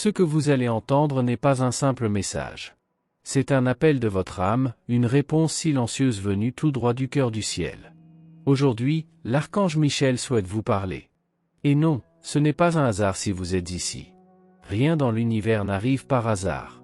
Ce que vous allez entendre n'est pas un simple message. C'est un appel de votre âme, une réponse silencieuse venue tout droit du cœur du ciel. Aujourd'hui, l'archange Michel souhaite vous parler. Et non, ce n'est pas un hasard si vous êtes ici. Rien dans l'univers n'arrive par hasard.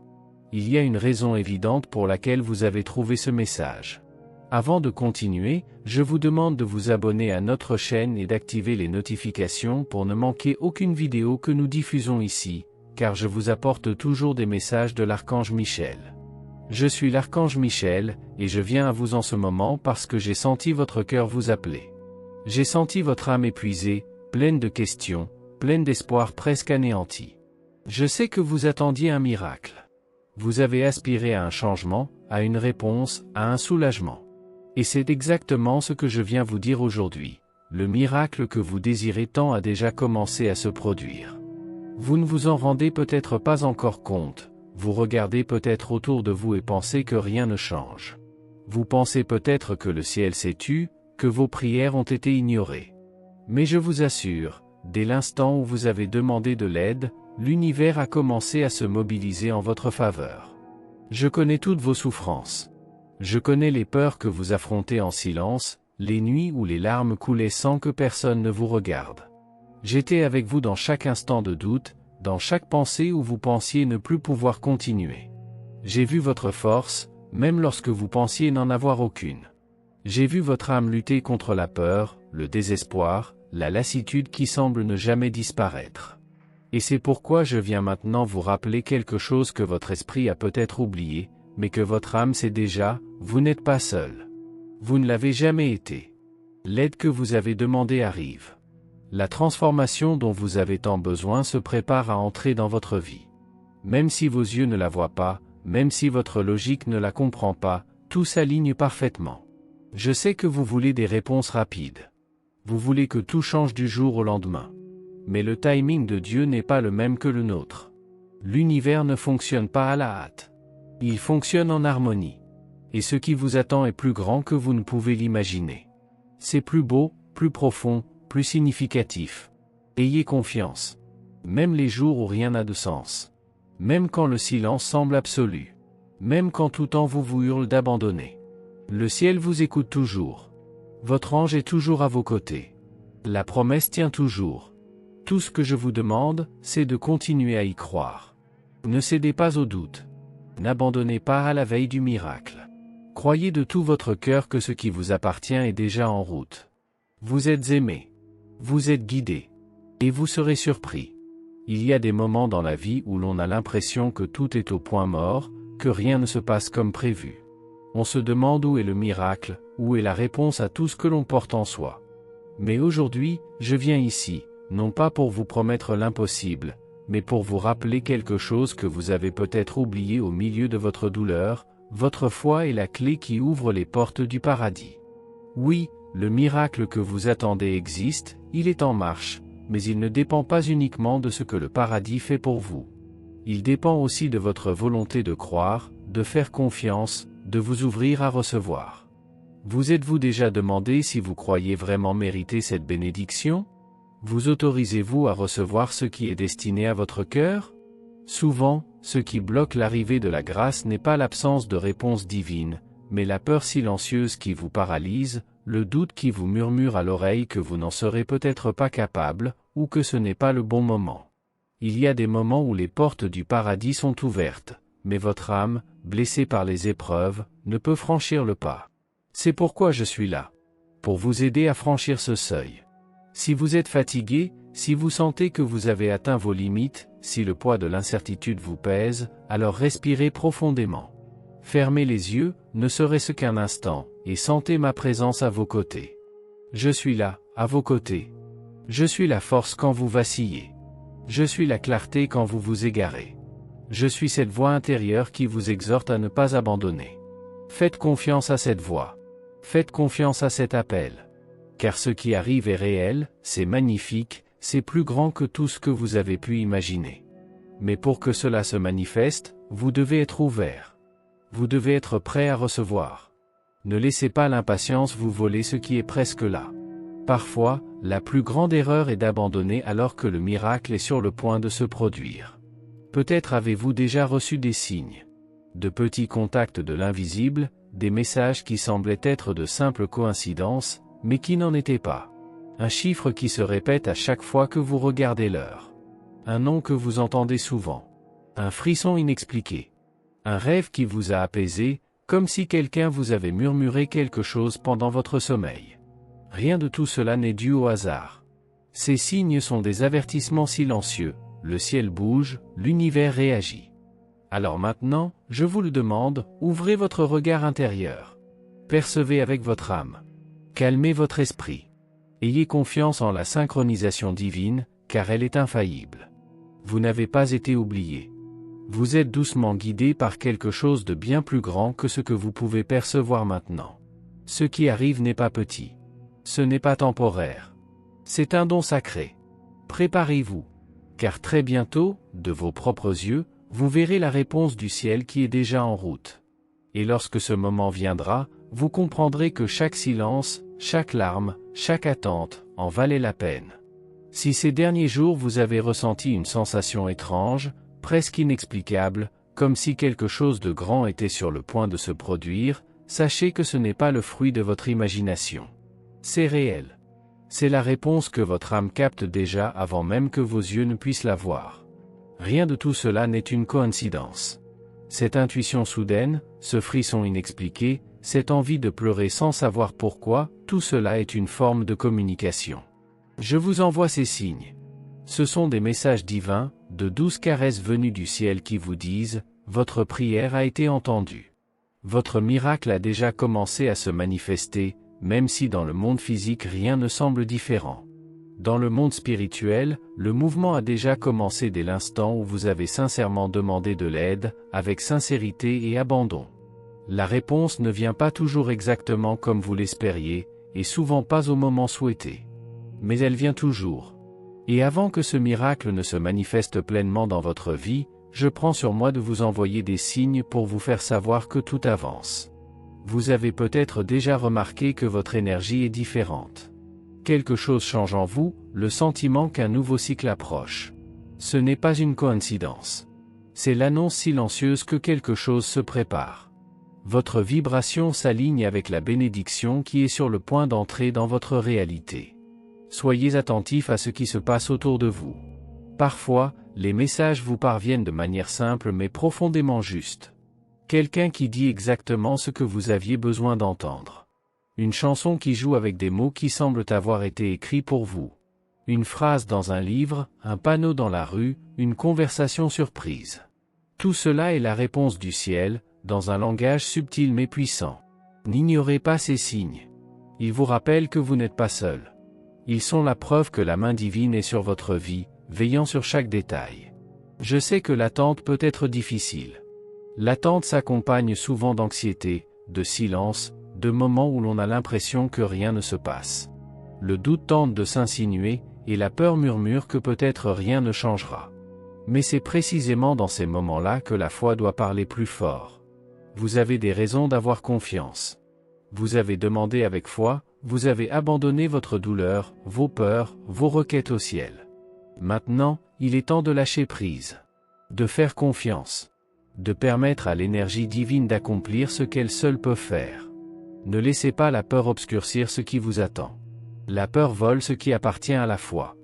Il y a une raison évidente pour laquelle vous avez trouvé ce message. Avant de continuer, je vous demande de vous abonner à notre chaîne et d'activer les notifications pour ne manquer aucune vidéo que nous diffusons ici, car je vous apporte toujours des messages de l'archange Michel. Je suis l'archange Michel, et je viens à vous en ce moment parce que j'ai senti votre cœur vous appeler. J'ai senti votre âme épuisée, pleine de questions, pleine d'espoir presque anéantie. Je sais que vous attendiez un miracle. Vous avez aspiré à un changement, à une réponse, à un soulagement. Et c'est exactement ce que je viens vous dire aujourd'hui. Le miracle que vous désirez tant a déjà commencé à se produire. Vous ne vous en rendez peut-être pas encore compte. Vous regardez peut-être autour de vous et pensez que rien ne change. Vous pensez peut-être que le ciel s'est tu, que vos prières ont été ignorées. Mais je vous assure, dès l'instant où vous avez demandé de l'aide, l'univers a commencé à se mobiliser en votre faveur. Je connais toutes vos souffrances. Je connais les peurs que vous affrontez en silence, les nuits où les larmes coulaient sans que personne ne vous regarde. J'étais avec vous dans chaque instant de doute, dans chaque pensée où vous pensiez ne plus pouvoir continuer. J'ai vu votre force, même lorsque vous pensiez n'en avoir aucune. J'ai vu votre âme lutter contre la peur, le désespoir, la lassitude qui semble ne jamais disparaître. Et c'est pourquoi je viens maintenant vous rappeler quelque chose que votre esprit a peut-être oublié, mais que votre âme sait déjà, vous n'êtes pas seul. Vous ne l'avez jamais été. L'aide que vous avez demandée arrive. La transformation dont vous avez tant besoin se prépare à entrer dans votre vie. Même si vos yeux ne la voient pas, même si votre logique ne la comprend pas, tout s'aligne parfaitement. Je sais que vous voulez des réponses rapides. Vous voulez que tout change du jour au lendemain. Mais le timing de Dieu n'est pas le même que le nôtre. L'univers ne fonctionne pas à la hâte. Il fonctionne en harmonie. Et ce qui vous attend est plus grand que vous ne pouvez l'imaginer. C'est plus beau, plus profond, plus significatif. Ayez confiance. Même les jours où rien n'a de sens. Même quand le silence semble absolu. Même quand tout en vous hurle d'abandonner. Le ciel vous écoute toujours. Votre ange est toujours à vos côtés. La promesse tient toujours. Tout ce que je vous demande, c'est de continuer à y croire. Ne cédez pas au doute. N'abandonnez pas à la veille du miracle. Croyez de tout votre cœur que ce qui vous appartient est déjà en route. Vous êtes aimé. Vous êtes guidé. Et vous serez surpris. Il y a des moments dans la vie où l'on a l'impression que tout est au point mort, que rien ne se passe comme prévu. On se demande où est le miracle, où est la réponse à tout ce que l'on porte en soi. Mais aujourd'hui, je viens ici, non pas pour vous promettre l'impossible, mais pour vous rappeler quelque chose que vous avez peut-être oublié au milieu de votre douleur. Votre foi est la clé qui ouvre les portes du paradis. Oui, le miracle que vous attendez existe, il est en marche, mais il ne dépend pas uniquement de ce que le paradis fait pour vous. Il dépend aussi de votre volonté de croire, de faire confiance, de vous ouvrir à recevoir. Vous êtes-vous déjà demandé si vous croyez vraiment mériter cette bénédiction? Vous autorisez-vous à recevoir ce qui est destiné à votre cœur? Souvent, ce qui bloque l'arrivée de la grâce n'est pas l'absence de réponse divine, mais la peur silencieuse qui vous paralyse, le doute qui vous murmure à l'oreille que vous n'en serez peut-être pas capable, ou que ce n'est pas le bon moment. Il y a des moments où les portes du paradis sont ouvertes, mais votre âme, blessée par les épreuves, ne peut franchir le pas. C'est pourquoi je suis là. Pour vous aider à franchir ce seuil. Si vous êtes fatigué, si vous sentez que vous avez atteint vos limites, si le poids de l'incertitude vous pèse, alors respirez profondément. Fermez les yeux, ne serait-ce qu'un instant, et sentez ma présence à vos côtés. Je suis là, à vos côtés. Je suis la force quand vous vacillez. Je suis la clarté quand vous vous égarez. Je suis cette voix intérieure qui vous exhorte à ne pas abandonner. Faites confiance à cette voix. Faites confiance à cet appel. Car ce qui arrive est réel, c'est magnifique, c'est plus grand que tout ce que vous avez pu imaginer. Mais pour que cela se manifeste, vous devez être ouvert. Vous devez être prêt à recevoir. Ne laissez pas l'impatience vous voler ce qui est presque là. Parfois, la plus grande erreur est d'abandonner alors que le miracle est sur le point de se produire. Peut-être avez-vous déjà reçu des signes. De petits contacts de l'invisible, des messages qui semblaient être de simples coïncidences, mais qui n'en étaient pas. Un chiffre qui se répète à chaque fois que vous regardez l'heure. Un nom que vous entendez souvent. Un frisson inexpliqué. Un rêve qui vous a apaisé, comme si quelqu'un vous avait murmuré quelque chose pendant votre sommeil. Rien de tout cela n'est dû au hasard. Ces signes sont des avertissements silencieux, le ciel bouge, l'univers réagit. Alors maintenant, je vous le demande, ouvrez votre regard intérieur. Percevez avec votre âme. Calmez votre esprit. Ayez confiance en la synchronisation divine, car elle est infaillible. Vous n'avez pas été oublié. Vous êtes doucement guidé par quelque chose de bien plus grand que ce que vous pouvez percevoir maintenant. Ce qui arrive n'est pas petit. Ce n'est pas temporaire. C'est un don sacré. Préparez-vous. Car très bientôt, de vos propres yeux, vous verrez la réponse du ciel qui est déjà en route. Et lorsque ce moment viendra, vous comprendrez que chaque silence, chaque larme, chaque attente, en valait la peine. Si ces derniers jours vous avez ressenti une sensation étrange, presque inexplicable, comme si quelque chose de grand était sur le point de se produire, sachez que ce n'est pas le fruit de votre imagination. C'est réel. C'est la réponse que votre âme capte déjà avant même que vos yeux ne puissent la voir. Rien de tout cela n'est une coïncidence. Cette intuition soudaine, ce frisson inexpliqué, cette envie de pleurer sans savoir pourquoi, tout cela est une forme de communication. Je vous envoie ces signes. Ce sont des messages divins, de douces caresses venues du ciel qui vous disent « Votre prière a été entendue. Votre miracle a déjà commencé à se manifester, même si dans le monde physique rien ne semble différent. Dans le monde spirituel, le mouvement a déjà commencé dès l'instant où vous avez sincèrement demandé de l'aide, avec sincérité et abandon. La réponse ne vient pas toujours exactement comme vous l'espériez, et souvent pas au moment souhaité. Mais elle vient toujours. Et avant que ce miracle ne se manifeste pleinement dans votre vie, je prends sur moi de vous envoyer des signes pour vous faire savoir que tout avance. Vous avez peut-être déjà remarqué que votre énergie est différente. Quelque chose change en vous, le sentiment qu'un nouveau cycle approche. Ce n'est pas une coïncidence. C'est l'annonce silencieuse que quelque chose se prépare. Votre vibration s'aligne avec la bénédiction qui est sur le point d'entrer dans votre réalité. Soyez attentifs à ce qui se passe autour de vous. Parfois, les messages vous parviennent de manière simple mais profondément juste. Quelqu'un qui dit exactement ce que vous aviez besoin d'entendre. Une chanson qui joue avec des mots qui semblent avoir été écrits pour vous. Une phrase dans un livre, un panneau dans la rue, une conversation surprise. Tout cela est la réponse du ciel, dans un langage subtil mais puissant. N'ignorez pas ces signes. Ils vous rappellent que vous n'êtes pas seul. Ils sont la preuve que la main divine est sur votre vie, veillant sur chaque détail. Je sais que l'attente peut être difficile. L'attente s'accompagne souvent d'anxiété, de silence, de moments où l'on a l'impression que rien ne se passe. Le doute tente de s'insinuer, et la peur murmure que peut-être rien ne changera. Mais c'est précisément dans ces moments-là que la foi doit parler plus fort. Vous avez des raisons d'avoir confiance. Vous avez demandé avec foi, vous avez abandonné votre douleur, vos peurs, vos requêtes au ciel. Maintenant, il est temps de lâcher prise. De faire confiance. De permettre à l'énergie divine d'accomplir ce qu'elle seule peut faire. Ne laissez pas la peur obscurcir ce qui vous attend. La peur vole ce qui appartient à la foi.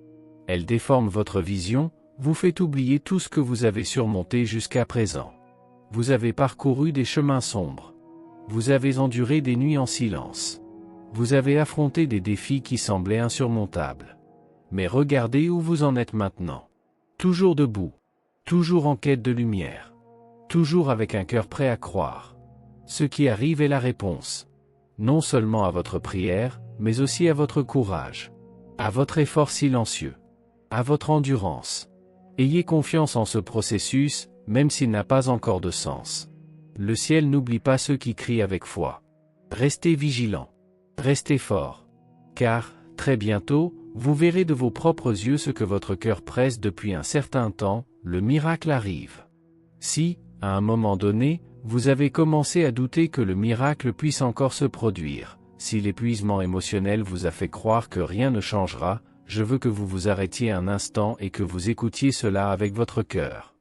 Elle déforme votre vision, vous fait oublier tout ce que vous avez surmonté jusqu'à présent. Vous avez parcouru des chemins sombres. Vous avez enduré des nuits en silence. Vous avez affronté des défis qui semblaient insurmontables. Mais regardez où vous en êtes maintenant. Toujours debout. Toujours en quête de lumière. Toujours avec un cœur prêt à croire. Ce qui arrive est la réponse. Non seulement à votre prière, mais aussi à votre courage, à votre effort silencieux, à votre endurance. Ayez confiance en ce processus, même s'il n'a pas encore de sens. Le ciel n'oublie pas ceux qui crient avec foi. Restez vigilants, restez forts, car, très bientôt, vous verrez de vos propres yeux ce que votre cœur presse depuis un certain temps, le miracle arrive. Si, à un moment donné, vous avez commencé à douter que le miracle puisse encore se produire, si l'épuisement émotionnel vous a fait croire que rien ne changera, je veux que vous vous arrêtiez un instant et que vous écoutiez cela avec votre cœur.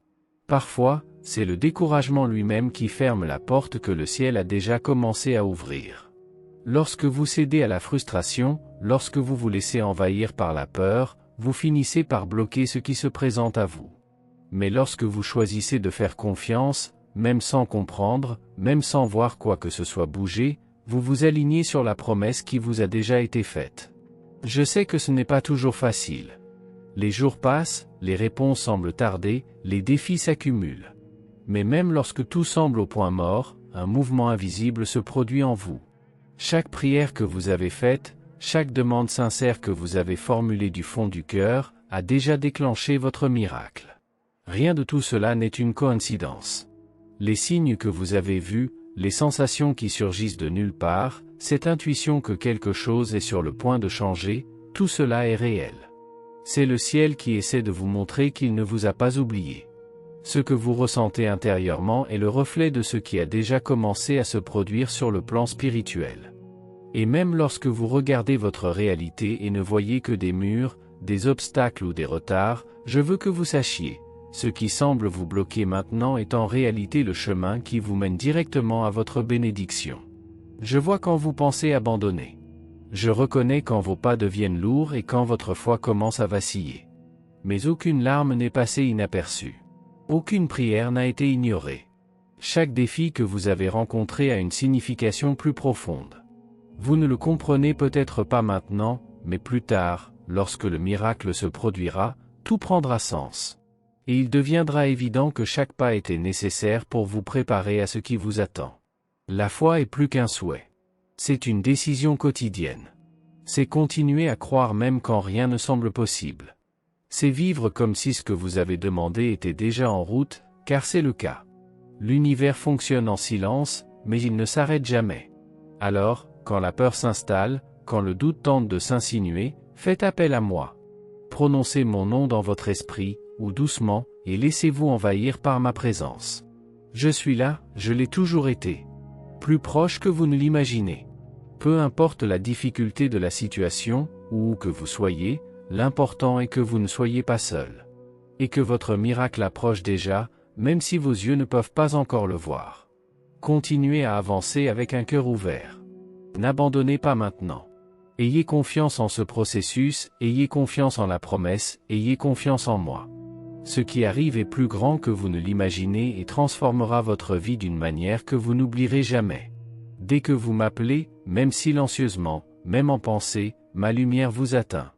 Parfois, c'est le découragement lui-même qui ferme la porte que le ciel a déjà commencé à ouvrir. Lorsque vous cédez à la frustration, lorsque vous vous laissez envahir par la peur, vous finissez par bloquer ce qui se présente à vous. Mais lorsque vous choisissez de faire confiance, même sans comprendre, même sans voir quoi que ce soit bouger, vous vous alignez sur la promesse qui vous a déjà été faite. Je sais que ce n'est pas toujours facile. Les jours passent, les réponses semblent tarder, les défis s'accumulent. Mais même lorsque tout semble au point mort, un mouvement invisible se produit en vous. Chaque prière que vous avez faite, chaque demande sincère que vous avez formulée du fond du cœur, a déjà déclenché votre miracle. Rien de tout cela n'est une coïncidence. Les signes que vous avez vus, les sensations qui surgissent de nulle part, cette intuition que quelque chose est sur le point de changer, tout cela est réel. C'est le ciel qui essaie de vous montrer qu'il ne vous a pas oublié. Ce que vous ressentez intérieurement est le reflet de ce qui a déjà commencé à se produire sur le plan spirituel. Et même lorsque vous regardez votre réalité et ne voyez que des murs, des obstacles ou des retards, je veux que vous sachiez, ce qui semble vous bloquer maintenant est en réalité le chemin qui vous mène directement à votre bénédiction. Je vois quand vous pensez abandonner. Je reconnais quand vos pas deviennent lourds et quand votre foi commence à vaciller. Mais aucune larme n'est passée inaperçue. Aucune prière n'a été ignorée. Chaque défi que vous avez rencontré a une signification plus profonde. Vous ne le comprenez peut-être pas maintenant, mais plus tard, lorsque le miracle se produira, tout prendra sens. Et il deviendra évident que chaque pas était nécessaire pour vous préparer à ce qui vous attend. La foi est plus qu'un souhait. C'est une décision quotidienne. C'est continuer à croire même quand rien ne semble possible. C'est vivre comme si ce que vous avez demandé était déjà en route, car c'est le cas. L'univers fonctionne en silence, mais il ne s'arrête jamais. Alors, quand la peur s'installe, quand le doute tente de s'insinuer, faites appel à moi. Prononcez mon nom dans votre esprit, ou doucement, et laissez-vous envahir par ma présence. Je suis là, je l'ai toujours été. Plus proche que vous ne l'imaginez. Peu importe la difficulté de la situation, ou où que vous soyez, l'important est que vous ne soyez pas seul. Et que votre miracle approche déjà, même si vos yeux ne peuvent pas encore le voir. Continuez à avancer avec un cœur ouvert. N'abandonnez pas maintenant. Ayez confiance en ce processus, ayez confiance en la promesse, ayez confiance en moi. Ce qui arrive est plus grand que vous ne l'imaginez et transformera votre vie d'une manière que vous n'oublierez jamais. Dès que vous m'appelez, même silencieusement, même en pensée, ma lumière vous atteint.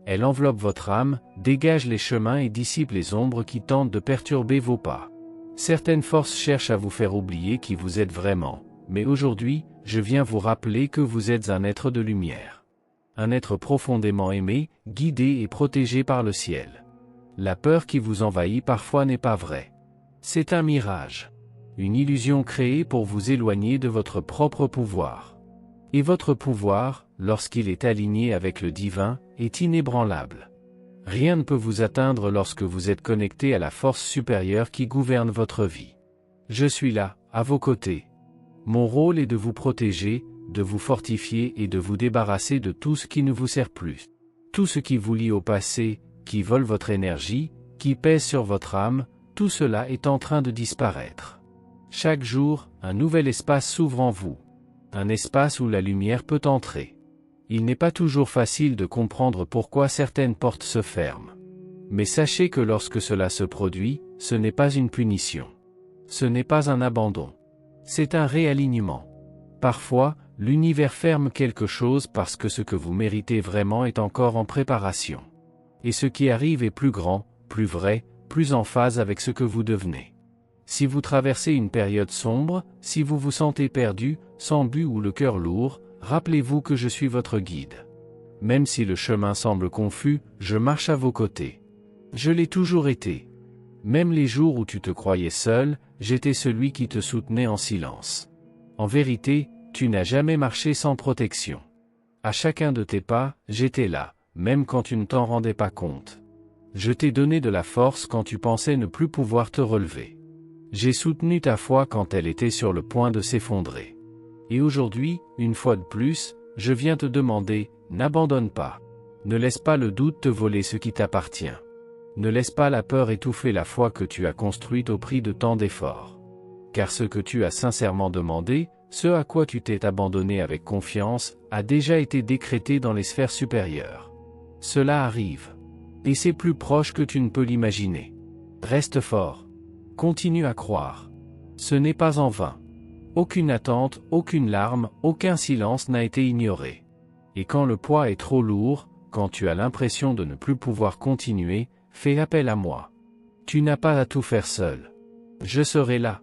Elle enveloppe votre âme, dégage les chemins et dissipe les ombres qui tentent de perturber vos pas. Certaines forces cherchent à vous faire oublier qui vous êtes vraiment, mais aujourd'hui, je viens vous rappeler que vous êtes un être de lumière. Un être profondément aimé, guidé et protégé par le ciel. La peur qui vous envahit parfois n'est pas vraie. C'est un mirage. Une illusion créée pour vous éloigner de votre propre pouvoir. Et votre pouvoir, lorsqu'il est aligné avec le divin, est inébranlable. Rien ne peut vous atteindre lorsque vous êtes connecté à la force supérieure qui gouverne votre vie. Je suis là, à vos côtés. Mon rôle est de vous protéger, de vous fortifier et de vous débarrasser de tout ce qui ne vous sert plus. Tout ce qui vous lie au passé, qui vole votre énergie, qui pèse sur votre âme, tout cela est en train de disparaître. Chaque jour, un nouvel espace s'ouvre en vous. Un espace où la lumière peut entrer. Il n'est pas toujours facile de comprendre pourquoi certaines portes se ferment. Mais sachez que lorsque cela se produit, ce n'est pas une punition. Ce n'est pas un abandon. C'est un réalignement. Parfois, l'univers ferme quelque chose parce que ce que vous méritez vraiment est encore en préparation. Et ce qui arrive est plus grand, plus vrai, plus en phase avec ce que vous devenez. Si vous traversez une période sombre, si vous vous sentez perdu, sans but ou le cœur lourd, rappelez-vous que je suis votre guide. Même si le chemin semble confus, je marche à vos côtés. Je l'ai toujours été. Même les jours où tu te croyais seul, j'étais celui qui te soutenait en silence. En vérité, tu n'as jamais marché sans protection. À chacun de tes pas, j'étais là, même quand tu ne t'en rendais pas compte. Je t'ai donné de la force quand tu pensais ne plus pouvoir te relever. J'ai soutenu ta foi quand elle était sur le point de s'effondrer. Et aujourd'hui, une fois de plus, je viens te demander, n'abandonne pas. Ne laisse pas le doute te voler ce qui t'appartient. Ne laisse pas la peur étouffer la foi que tu as construite au prix de tant d'efforts. Car ce que tu as sincèrement demandé, ce à quoi tu t'es abandonné avec confiance, a déjà été décrété dans les sphères supérieures. Cela arrive. Et c'est plus proche que tu ne peux l'imaginer. Reste fort. Continue à croire. Ce n'est pas en vain. Aucune attente, aucune larme, aucun silence n'a été ignoré. Et quand le poids est trop lourd, quand tu as l'impression de ne plus pouvoir continuer, fais appel à moi. Tu n'as pas à tout faire seul. Je serai là.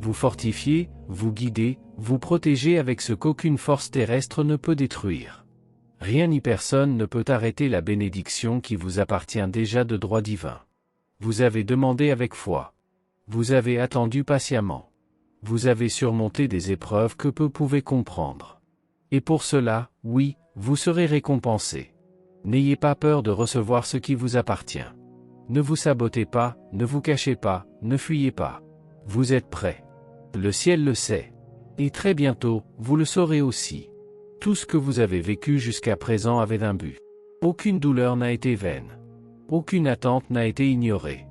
Vous fortifier, vous guider, vous protéger avec ce qu'aucune force terrestre ne peut détruire. Rien ni personne ne peut arrêter la bénédiction qui vous appartient déjà de droit divin. Vous avez demandé avec foi. Vous avez attendu patiemment. Vous avez surmonté des épreuves que peu pouvaient comprendre. Et pour cela, oui, vous serez récompensé. N'ayez pas peur de recevoir ce qui vous appartient. Ne vous sabotez pas, ne vous cachez pas, ne fuyez pas. Vous êtes prêts. Le ciel le sait. Et très bientôt, vous le saurez aussi. Tout ce que vous avez vécu jusqu'à présent avait un but. Aucune douleur n'a été vaine. Aucune attente n'a été ignorée.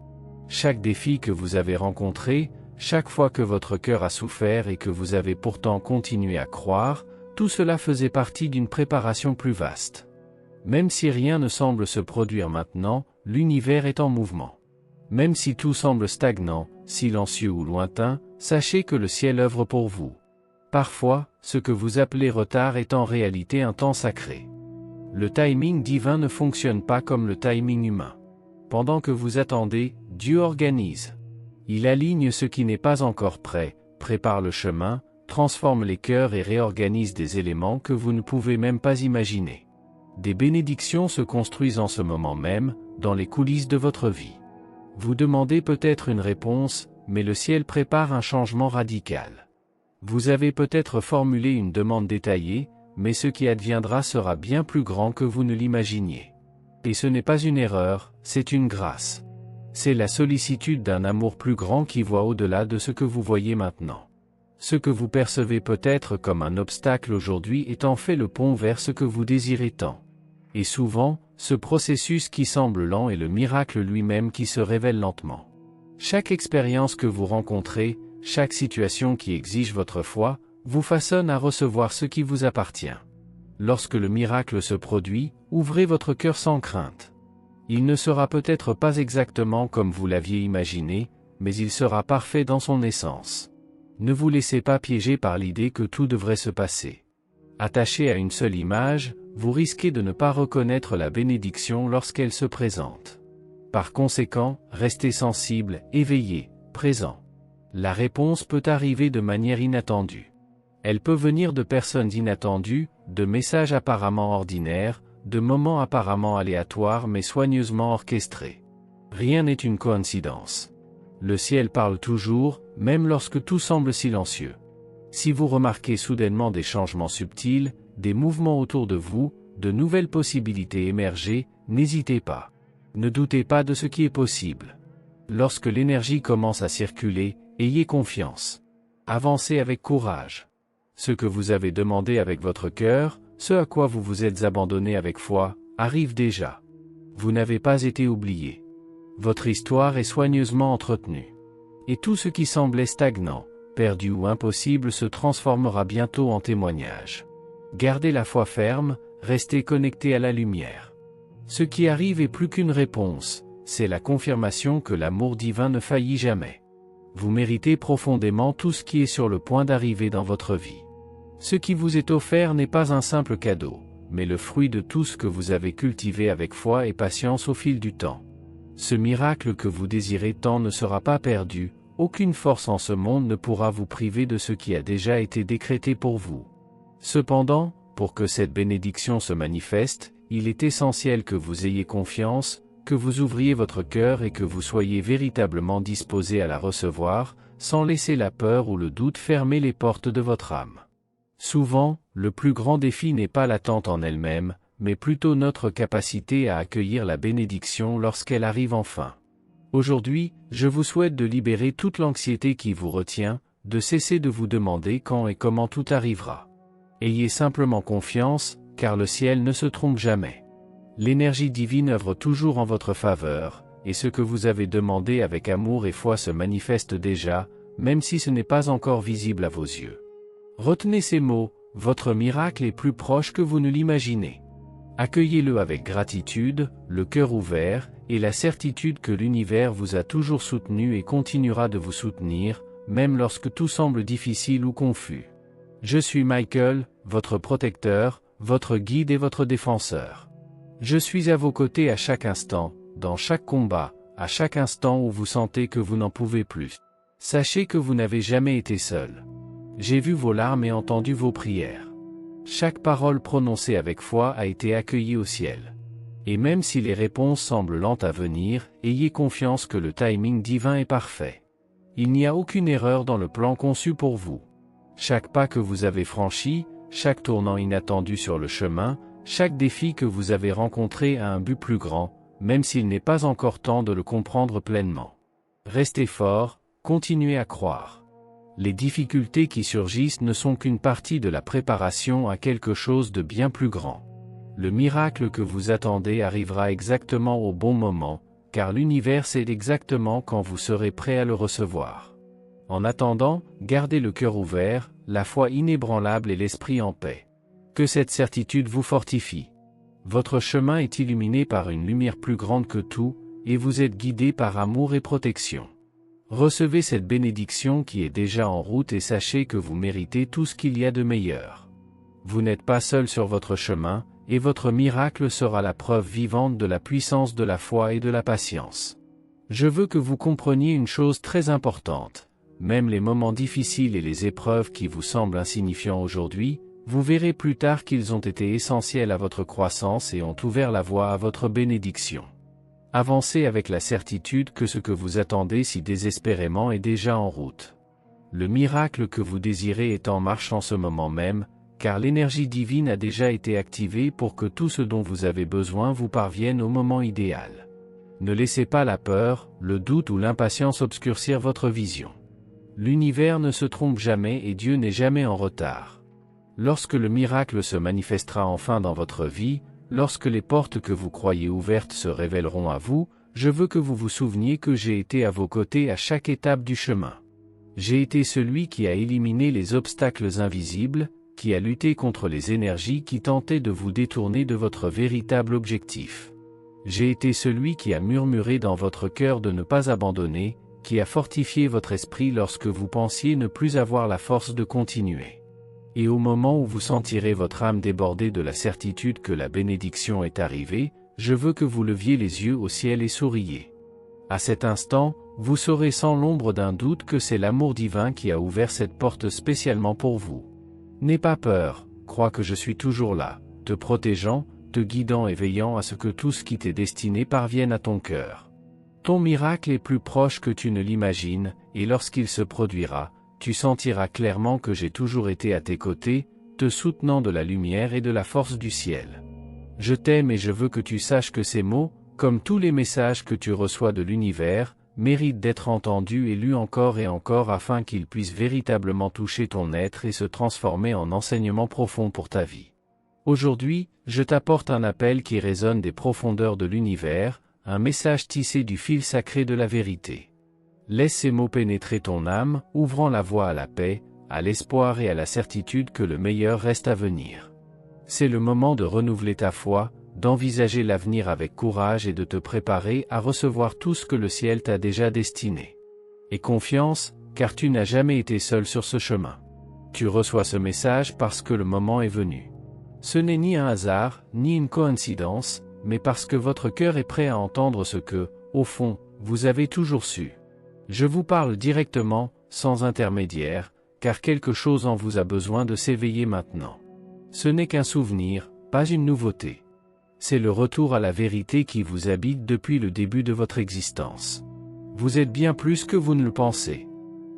Chaque défi que vous avez rencontré, chaque fois que votre cœur a souffert et que vous avez pourtant continué à croire, tout cela faisait partie d'une préparation plus vaste. Même si rien ne semble se produire maintenant, l'univers est en mouvement. Même si tout semble stagnant, silencieux ou lointain, sachez que le ciel œuvre pour vous. Parfois, ce que vous appelez retard est en réalité un temps sacré. Le timing divin ne fonctionne pas comme le timing humain. Pendant que vous attendez, Dieu organise. Il aligne ce qui n'est pas encore prêt, prépare le chemin, transforme les cœurs et réorganise des éléments que vous ne pouvez même pas imaginer. Des bénédictions se construisent en ce moment même, dans les coulisses de votre vie. Vous demandez peut-être une réponse, mais le ciel prépare un changement radical. Vous avez peut-être formulé une demande détaillée, mais ce qui adviendra sera bien plus grand que vous ne l'imaginiez. Et ce n'est pas une erreur, c'est une grâce. C'est la sollicitude d'un amour plus grand qui voit au-delà de ce que vous voyez maintenant. Ce que vous percevez peut-être comme un obstacle aujourd'hui est en fait le pont vers ce que vous désirez tant. Et souvent, ce processus qui semble lent est le miracle lui-même qui se révèle lentement. Chaque expérience que vous rencontrez, chaque situation qui exige votre foi, vous façonne à recevoir ce qui vous appartient. Lorsque le miracle se produit, ouvrez votre cœur sans crainte. Il ne sera peut-être pas exactement comme vous l'aviez imaginé, mais il sera parfait dans son essence. Ne vous laissez pas piéger par l'idée que tout devrait se passer. Attaché à une seule image, vous risquez de ne pas reconnaître la bénédiction lorsqu'elle se présente. Par conséquent, restez sensible, éveillé, présent. La réponse peut arriver de manière inattendue. Elle peut venir de personnes inattendues, de messages apparemment ordinaires, de moments apparemment aléatoires mais soigneusement orchestrés. Rien n'est une coïncidence. Le ciel parle toujours, même lorsque tout semble silencieux. Si vous remarquez soudainement des changements subtils, des mouvements autour de vous, de nouvelles possibilités émerger, n'hésitez pas. Ne doutez pas de ce qui est possible. Lorsque l'énergie commence à circuler, ayez confiance. Avancez avec courage. Ce que vous avez demandé avec votre cœur, ce à quoi vous vous êtes abandonné avec foi, arrive déjà. Vous n'avez pas été oublié. Votre histoire est soigneusement entretenue. Et tout ce qui semblait stagnant, perdu ou impossible se transformera bientôt en témoignage. Gardez la foi ferme, restez connecté à la lumière. Ce qui arrive est plus qu'une réponse, c'est la confirmation que l'amour divin ne faillit jamais. Vous méritez profondément tout ce qui est sur le point d'arriver dans votre vie. Ce qui vous est offert n'est pas un simple cadeau, mais le fruit de tout ce que vous avez cultivé avec foi et patience au fil du temps. Ce miracle que vous désirez tant ne sera pas perdu, aucune force en ce monde ne pourra vous priver de ce qui a déjà été décrété pour vous. Cependant, pour que cette bénédiction se manifeste, il est essentiel que vous ayez confiance, que vous ouvriez votre cœur et que vous soyez véritablement disposé à la recevoir, sans laisser la peur ou le doute fermer les portes de votre âme. Souvent, le plus grand défi n'est pas l'attente en elle-même, mais plutôt notre capacité à accueillir la bénédiction lorsqu'elle arrive enfin. Aujourd'hui, je vous souhaite de libérer toute l'anxiété qui vous retient, de cesser de vous demander quand et comment tout arrivera. Ayez simplement confiance, car le ciel ne se trompe jamais. L'énergie divine œuvre toujours en votre faveur, et ce que vous avez demandé avec amour et foi se manifeste déjà, même si ce n'est pas encore visible à vos yeux. Retenez ces mots, votre miracle est plus proche que vous ne l'imaginez. Accueillez-le avec gratitude, le cœur ouvert, et la certitude que l'univers vous a toujours soutenu et continuera de vous soutenir, même lorsque tout semble difficile ou confus. Je suis Michael, votre protecteur, votre guide et votre défenseur. Je suis à vos côtés à chaque instant, dans chaque combat, à chaque instant où vous sentez que vous n'en pouvez plus. Sachez que vous n'avez jamais été seul. J'ai vu vos larmes et entendu vos prières. Chaque parole prononcée avec foi a été accueillie au ciel. Et même si les réponses semblent lentes à venir, ayez confiance que le timing divin est parfait. Il n'y a aucune erreur dans le plan conçu pour vous. Chaque pas que vous avez franchi, chaque tournant inattendu sur le chemin, chaque défi que vous avez rencontré a un but plus grand, même s'il n'est pas encore temps de le comprendre pleinement. Restez fort, continuez à croire. Les difficultés qui surgissent ne sont qu'une partie de la préparation à quelque chose de bien plus grand. Le miracle que vous attendez arrivera exactement au bon moment, car l'univers sait exactement quand vous serez prêt à le recevoir. En attendant, gardez le cœur ouvert, la foi inébranlable et l'esprit en paix. Que cette certitude vous fortifie. Votre chemin est illuminé par une lumière plus grande que tout, et vous êtes guidé par amour et protection. Recevez cette bénédiction qui est déjà en route et sachez que vous méritez tout ce qu'il y a de meilleur. Vous n'êtes pas seul sur votre chemin, et votre miracle sera la preuve vivante de la puissance de la foi et de la patience. Je veux que vous compreniez une chose très importante. Même les moments difficiles et les épreuves qui vous semblent insignifiants aujourd'hui, vous verrez plus tard qu'ils ont été essentiels à votre croissance et ont ouvert la voie à votre bénédiction. Avancez avec la certitude que ce que vous attendez si désespérément est déjà en route. Le miracle que vous désirez est en marche en ce moment même, car l'énergie divine a déjà été activée pour que tout ce dont vous avez besoin vous parvienne au moment idéal. Ne laissez pas la peur, le doute ou l'impatience obscurcir votre vision. L'univers ne se trompe jamais et Dieu n'est jamais en retard. Lorsque le miracle se manifestera enfin dans votre vie, lorsque les portes que vous croyez ouvertes se révéleront à vous, je veux que vous vous souveniez que j'ai été à vos côtés à chaque étape du chemin. J'ai été celui qui a éliminé les obstacles invisibles, qui a lutté contre les énergies qui tentaient de vous détourner de votre véritable objectif. J'ai été celui qui a murmuré dans votre cœur de ne pas abandonner, qui a fortifié votre esprit lorsque vous pensiez ne plus avoir la force de continuer. Et au moment où vous sentirez votre âme débordée de la certitude que la bénédiction est arrivée, je veux que vous leviez les yeux au ciel et souriez. À cet instant, vous saurez sans l'ombre d'un doute que c'est l'amour divin qui a ouvert cette porte spécialement pour vous. N'aie pas peur, crois que je suis toujours là, te protégeant, te guidant et veillant à ce que tout ce qui t'est destiné parvienne à ton cœur. Ton miracle est plus proche que tu ne l'imagines, et lorsqu'il se produira, tu sentiras clairement que j'ai toujours été à tes côtés, te soutenant de la lumière et de la force du ciel. Je t'aime et je veux que tu saches que ces mots, comme tous les messages que tu reçois de l'univers, méritent d'être entendus et lus encore et encore afin qu'ils puissent véritablement toucher ton être et se transformer en enseignement profond pour ta vie. Aujourd'hui, je t'apporte un appel qui résonne des profondeurs de l'univers, un message tissé du fil sacré de la vérité. Laisse ces mots pénétrer ton âme, ouvrant la voie à la paix, à l'espoir et à la certitude que le meilleur reste à venir. C'est le moment de renouveler ta foi, d'envisager l'avenir avec courage et de te préparer à recevoir tout ce que le ciel t'a déjà destiné. Aie confiance, car tu n'as jamais été seul sur ce chemin. Tu reçois ce message parce que le moment est venu. Ce n'est ni un hasard, ni une coïncidence, mais parce que votre cœur est prêt à entendre ce que, au fond, vous avez toujours su. Je vous parle directement, sans intermédiaire, car quelque chose en vous a besoin de s'éveiller maintenant. Ce n'est qu'un souvenir, pas une nouveauté. C'est le retour à la vérité qui vous habite depuis le début de votre existence. Vous êtes bien plus que vous ne le pensez.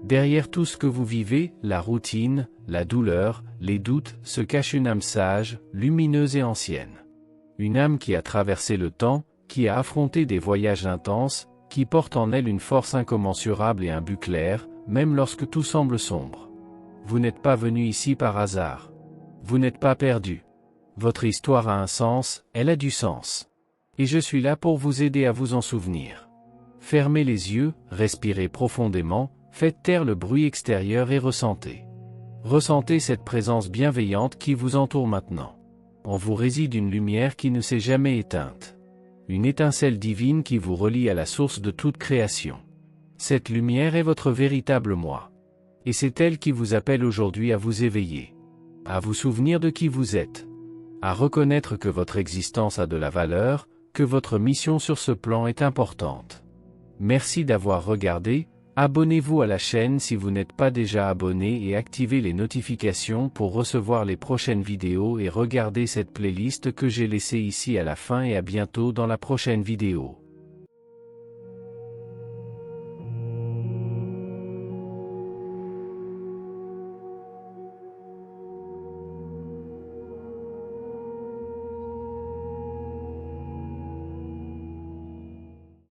Derrière tout ce que vous vivez, la routine, la douleur, les doutes, se cache une âme sage, lumineuse et ancienne. Une âme qui a traversé le temps, qui a affronté des voyages intenses, qui porte en elle une force incommensurable et un but clair, même lorsque tout semble sombre. Vous n'êtes pas venu ici par hasard. Vous n'êtes pas perdu. Votre histoire a un sens, elle a du sens. Et je suis là pour vous aider à vous en souvenir. Fermez les yeux, respirez profondément, faites taire le bruit extérieur et ressentez. Ressentez cette présence bienveillante qui vous entoure maintenant. En vous réside une lumière qui ne s'est jamais éteinte. Une étincelle divine qui vous relie à la source de toute création. Cette lumière est votre véritable moi. Et c'est elle qui vous appelle aujourd'hui à vous éveiller. À vous souvenir de qui vous êtes. À reconnaître que votre existence a de la valeur, que votre mission sur ce plan est importante. Merci d'avoir regardé, abonnez-vous à la chaîne si vous n'êtes pas déjà abonné et activez les notifications pour recevoir les prochaines vidéos et regardez cette playlist que j'ai laissée ici à la fin et à bientôt dans la prochaine vidéo.